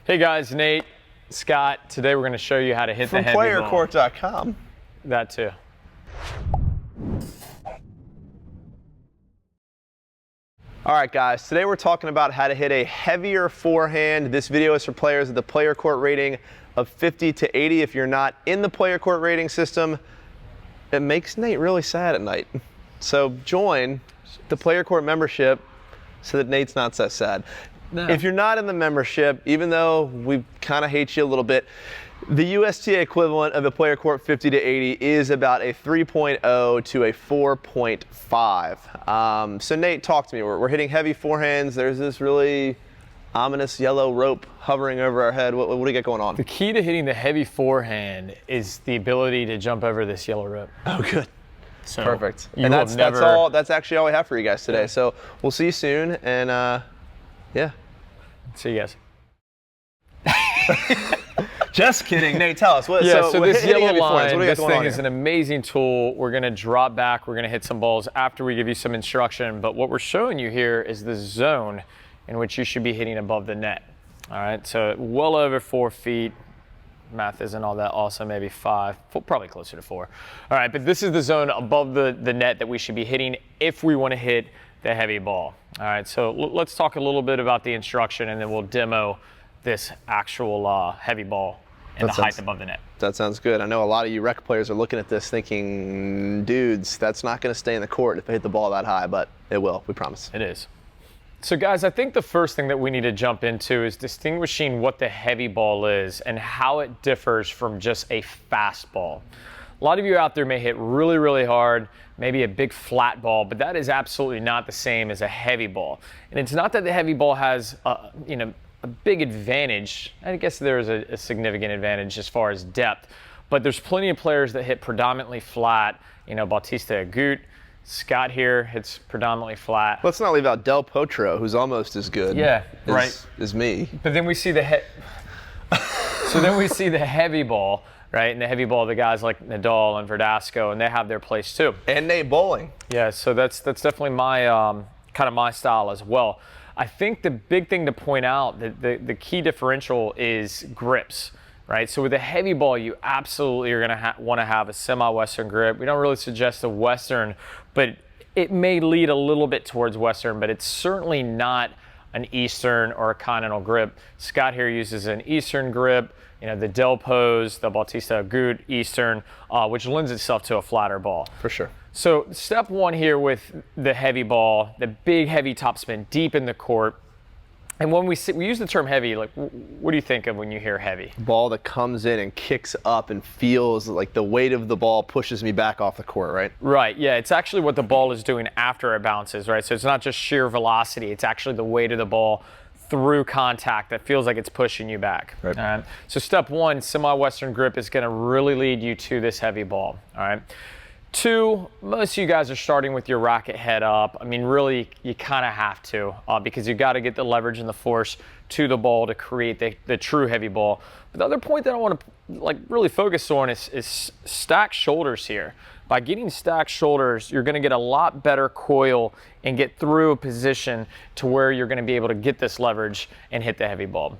Hey guys, Nate, Scott. Today we're going to show you how to hit the heavy ball. From PlayYourCourt.com. That too. All right, guys, today we're talking about how to hit a heavier forehand. This video is for players with the PlayYourCourt rating of 50 to 80. If you're not in the PlayYourCourt rating system, it makes Nate really sad at night. So join the PlayYourCourt membership so that Nate's not so sad. No. If you're not in the membership, even though we kind of hate you a little bit, the USTA equivalent of the PlayYourCourt 50 to 80 is about a 3.0 to a 4.5. So Nate, talk to me. We're hitting heavy forehands. There's this really ominous yellow rope hovering over our head. What do you got going on? The key to hitting the heavy forehand is the ability to jump over this yellow rope. Oh, good. So perfect. And that's actually all we have for you guys today. Yeah. So we'll see you soon, and yeah. See you guys. Just kidding. Nate, tell us. So this yellow line, this thing is an amazing tool. We're going to drop back. We're going to hit some balls after we give you some instruction. But what we're showing you here is the zone in which you should be hitting above the net. All right, so well over 4 feet. Math isn't all that awesome, maybe 5, probably closer to 4. All right, but this is the zone above the net that we should be hitting if we want to hit the heavy ball. All right, so let's talk a little bit about the instruction, and then we'll demo this actual heavy ball and the height above the net. That sounds good. I know a lot of you rec players are looking at this thinking, dudes, that's not going to stay in the court if I hit the ball that high, but it will, we promise. It is. So guys, I think the first thing that we need to jump into is distinguishing what the heavy ball is and how it differs from just a fast ball. A lot of you out there may hit really, really hard, maybe a big flat ball, but that is absolutely not the same as a heavy ball. And it's not that the heavy ball has a big advantage. I guess there is a significant advantage as far as depth, but there's plenty of players that hit predominantly flat. You know, Bautista Agut, Scott here hits predominantly flat. Let's not leave out Del Potro, who's almost as good as me. But then we see the heavy ball, right? And the heavy ball, the guys like Nadal and Verdasco, and they have their place too. And Nate Bowling. Yeah, so that's definitely my kind of my style as well. I think the big thing to point out, the key differential is grips, right? So with a heavy ball, you absolutely are going to want to have a semi-Western grip. We don't really suggest a Western, but it may lead a little bit towards Western, but it's certainly not an Eastern or a continental grip. Scott here uses an Eastern grip, you know, the Del Pose, the Bautista Agut Eastern, which lends itself to a flatter ball. For sure. So step one here with the heavy ball, the big heavy topspin deep in the court. And when we use the term heavy, like, what do you think of when you hear heavy? Ball that comes in and kicks up and feels like the weight of the ball pushes me back off the court, right? Right, yeah, it's actually what the ball is doing after it bounces, right? So it's not just sheer velocity, it's actually the weight of the ball through contact that feels like it's pushing you back. Right. So step one, semi-Western grip is gonna really lead you to this heavy ball, all right? 2, most of you guys are starting with your racket head up. I mean, really, you kind of have to because you got to get the leverage and the force to the ball to create the true heavy ball. But the other point that I want to really focus on is stacked shoulders here. By getting stacked shoulders, you're going to get a lot better coil and get through a position to where you're going to be able to get this leverage and hit the heavy ball.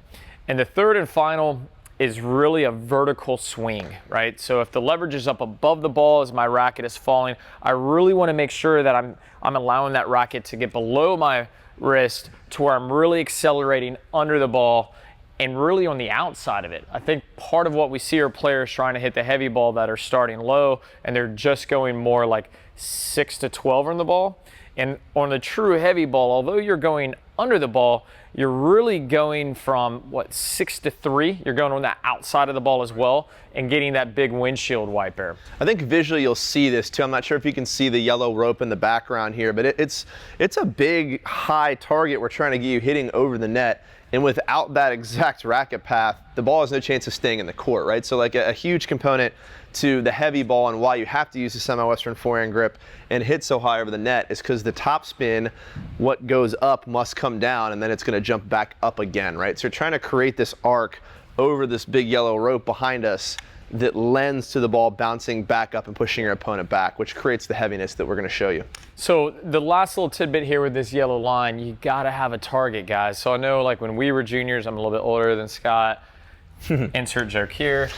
And the third and final is really a vertical swing, right? So if the leverage is up above the ball as my racket is falling, I really want to make sure that I'm allowing that racket to get below my wrist to where I'm really accelerating under the ball and really on the outside of it. I think part of what we see are players trying to hit the heavy ball that are starting low and they're just going more like 6 to 12 on the ball. And on the true heavy ball, although you're going under the ball, you're really going from, 6 to 3? You're going on the outside of the ball as well and getting that big windshield wiper. I think visually you'll see this too. I'm not sure if you can see the yellow rope in the background here, but it's a big, high target we're trying to get you hitting over the net. And without that exact racket path, the ball has no chance of staying in the court, right? So like a huge component to the heavy ball and why you have to use the semi-Western forehand grip and hit so high over the net is because the top spin, what goes up must come down and then it's gonna jump back up again, right? So you're trying to create this arc over this big yellow rope behind us that lends to the ball bouncing back up and pushing your opponent back, which creates the heaviness that we're going to show you. So the last little tidbit here with this yellow line, you got to have a target, guys. So I know, like, when we were juniors, I'm a little bit older than Scott. Insert joke here.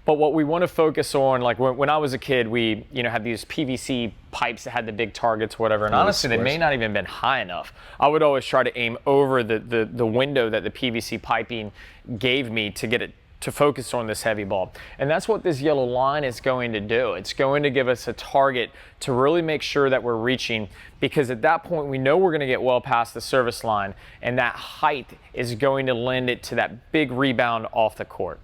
But what we want to focus on, like when I was a kid, we had these PVC pipes that had the big targets, whatever. And honestly, they may not even been high enough. I would always try to aim over the window that the PVC piping gave me to get it to focus on this heavy ball. And that's what this yellow line is going to do. It's going to give us a target to really make sure that we're reaching, because at that point we know we're going to get well past the service line, and that height is going to lend it to that big rebound off the court.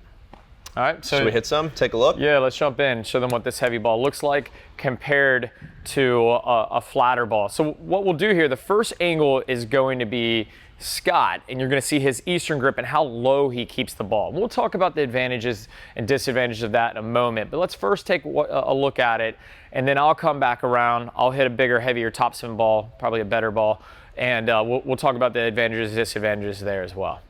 All right, so should we hit some? Take a look? Yeah, let's jump in, show them what this heavy ball looks like compared to a flatter ball. So what we'll do here, the first angle is going to be Scott, and you're going to see his Eastern grip and how low he keeps the ball. We'll talk about the advantages and disadvantages of that in a moment, but let's first take a look at it, and then I'll come back around. I'll hit a bigger, heavier topspin ball, probably a better ball, and we'll talk about the advantages and disadvantages there as well.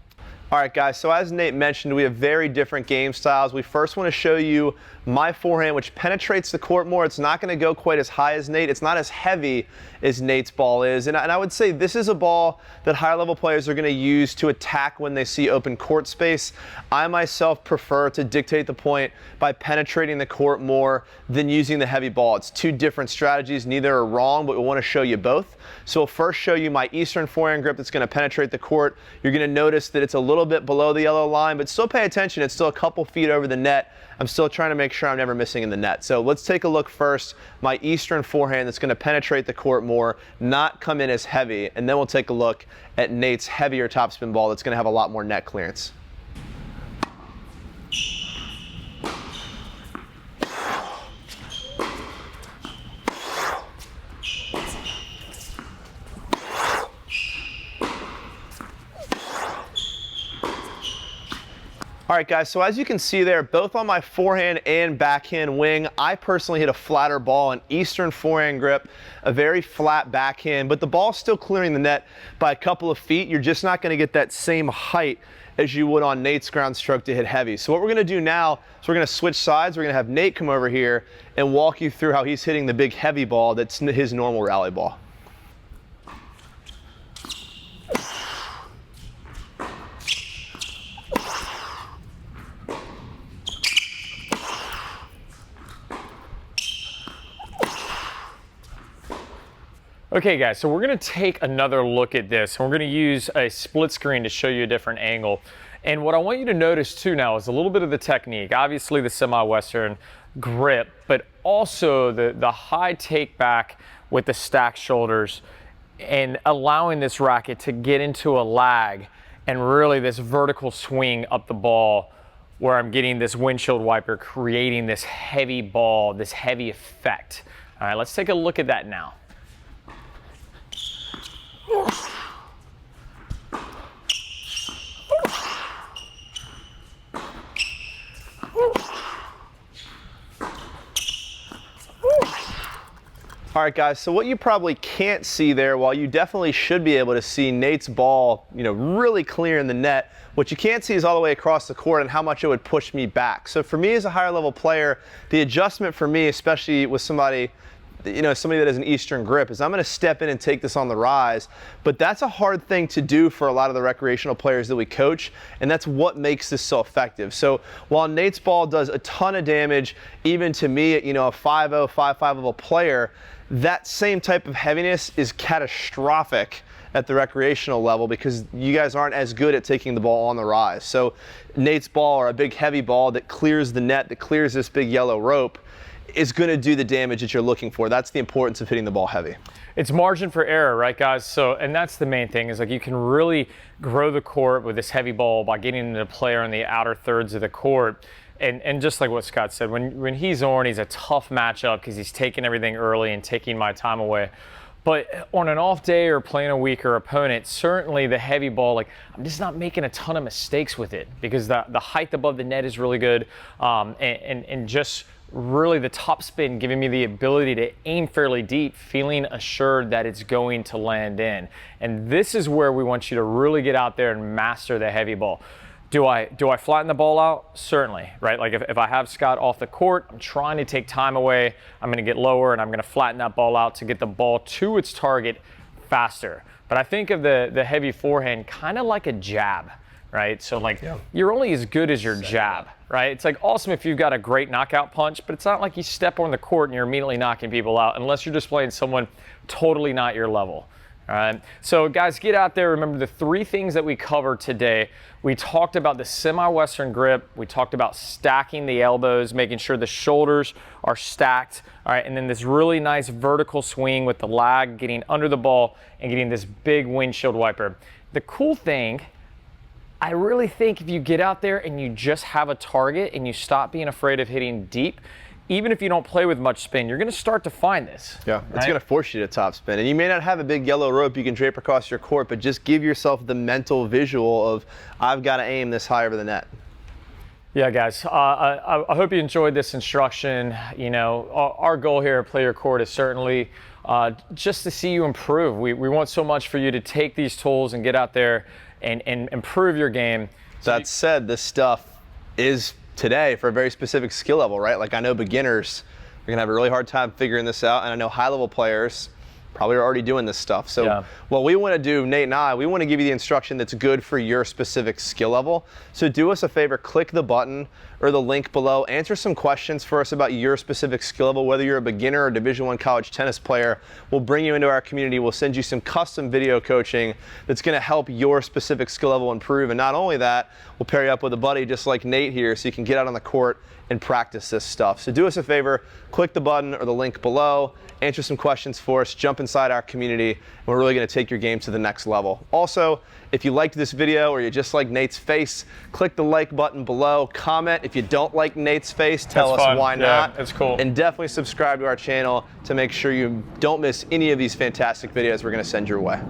All right, guys, so as Nate mentioned, we have very different game styles. We first want to show you my forehand, which penetrates the court more. It's not going to go quite as high as Nate. It's not as heavy as Nate's ball is. And I would say this is a ball that higher level players are going to use to attack when they see open court space. I myself prefer to dictate the point by penetrating the court more than using the heavy ball. It's two different strategies. Neither are wrong, but we want to show you both. So we'll first show you my Eastern forehand grip that's going to penetrate the court. You're going to notice that it's a little bit below the yellow line, but still pay attention. It's still a couple feet over the net. I'm still trying to make sure I'm never missing in the net. So let's take a look first. My Eastern forehand that's going to penetrate the court more, not come in as heavy, and then we'll take a look at Nate's heavier topspin ball that's going to have a lot more net clearance. All right, guys, so as you can see there, both on my forehand and backhand wing, I personally hit a flatter ball, an Eastern forehand grip, a very flat backhand, but the ball's still clearing the net by a couple of feet. You're just not going to get that same height as you would on Nate's ground stroke to hit heavy. So what we're going to do now is we're going to switch sides. We're going to have Nate come over here and walk you through how he's hitting the big heavy ball that's his normal rally ball. Okay guys, so we're going to take another look at this, and we're going to use a split screen to show you a different angle. And what I want you to notice too now is a little bit of the technique, obviously the semi-western grip, but also the high take back with the stacked shoulders and allowing this racket to get into a lag and really this vertical swing up the ball where I'm getting this windshield wiper creating this heavy ball, this heavy effect. All right, let's take a look at that now. All right, guys, so what you probably can't see there, while you definitely should be able to see Nate's ball, really clear in the net, what you can't see is all the way across the court and how much it would push me back. So for me as a higher level player, the adjustment for me, especially with somebody that has an Eastern grip, is I'm going to step in and take this on the rise. But that's a hard thing to do for a lot of the recreational players that we coach, and that's what makes this so effective. So while Nate's ball does a ton of damage, even to me, a 5'0", 5'5" level player, that same type of heaviness is catastrophic at the recreational level because you guys aren't as good at taking the ball on the rise. So Nate's ball, or a big heavy ball that clears the net, that clears this big yellow rope, is going to do the damage that you're looking for. That's the importance of hitting the ball heavy. It's margin for error, right guys? So, and that's the main thing, is like you can really grow the court with this heavy ball by getting into the player in the outer thirds of the court. And just like what Scott said, when he's on, he's a tough matchup because he's taking everything early and taking my time away. But on an off day or playing a weaker opponent, certainly the heavy ball, like I'm just not making a ton of mistakes with it because the height above the net is really good, and just really the top spin giving me the ability to aim fairly deep, feeling assured that it's going to land in. And this is where we want you to really get out there and master the heavy ball. Do I flatten the ball out? Certainly, right? Like if I have Scott off the court, I'm trying to take time away. I'm going to get lower and I'm going to flatten that ball out to get the ball to its target faster. But I think of the heavy forehand kind of like a jab, right? So like you're only as good as your jab, right? It's like awesome if you've got a great knockout punch, but it's not like you step on the court and you're immediately knocking people out unless you're just playing someone totally not your level. All right, so guys, get out there. Remember the 3 things that we covered today. We talked about the semi-western grip. We talked about stacking the elbows, making sure the shoulders are stacked. All right, and then this really nice vertical swing with the lag, getting under the ball and getting this big windshield wiper. The cool thing, I really think if you get out there and you just have a target and you stop being afraid of hitting deep, even if you don't play with much spin, you're going to start to find this. Yeah, it's going to force you to top spin. And you may not have a big yellow rope you can drape across your court, but just give yourself the mental visual of, I've got to aim this high over the net. Yeah, guys, I hope you enjoyed this instruction. You know, our goal here at Play Your Court is certainly just to see you improve. We want so much for you to take these tools and get out there and improve your game. That said, this stuff is today for a very specific skill level, right? Like I know beginners are gonna have a really hard time figuring this out, and I know high level players probably are already doing this stuff. So what we want to do, Nate and I, we want to give you the instruction that's good for your specific skill level. So do us a favor, click the button or the link below, answer some questions for us about your specific skill level, whether you're a beginner or Division I college tennis player. We'll bring you into our community. We'll send you some custom video coaching that's going to help your specific skill level improve. And not only that, we'll pair you up with a buddy just like Nate here so you can get out on the court and practice this stuff. So do us a favor, click the button or the link below, answer some questions for us, jump inside our community, and we're really going to take your game to the next level. Also, if you liked this video or you just like Nate's face, click the like button below, comment if you don't like Nate's face, tell us why not. Yeah, it's cool. And definitely subscribe to our channel to make sure you don't miss any of these fantastic videos we're going to send your way.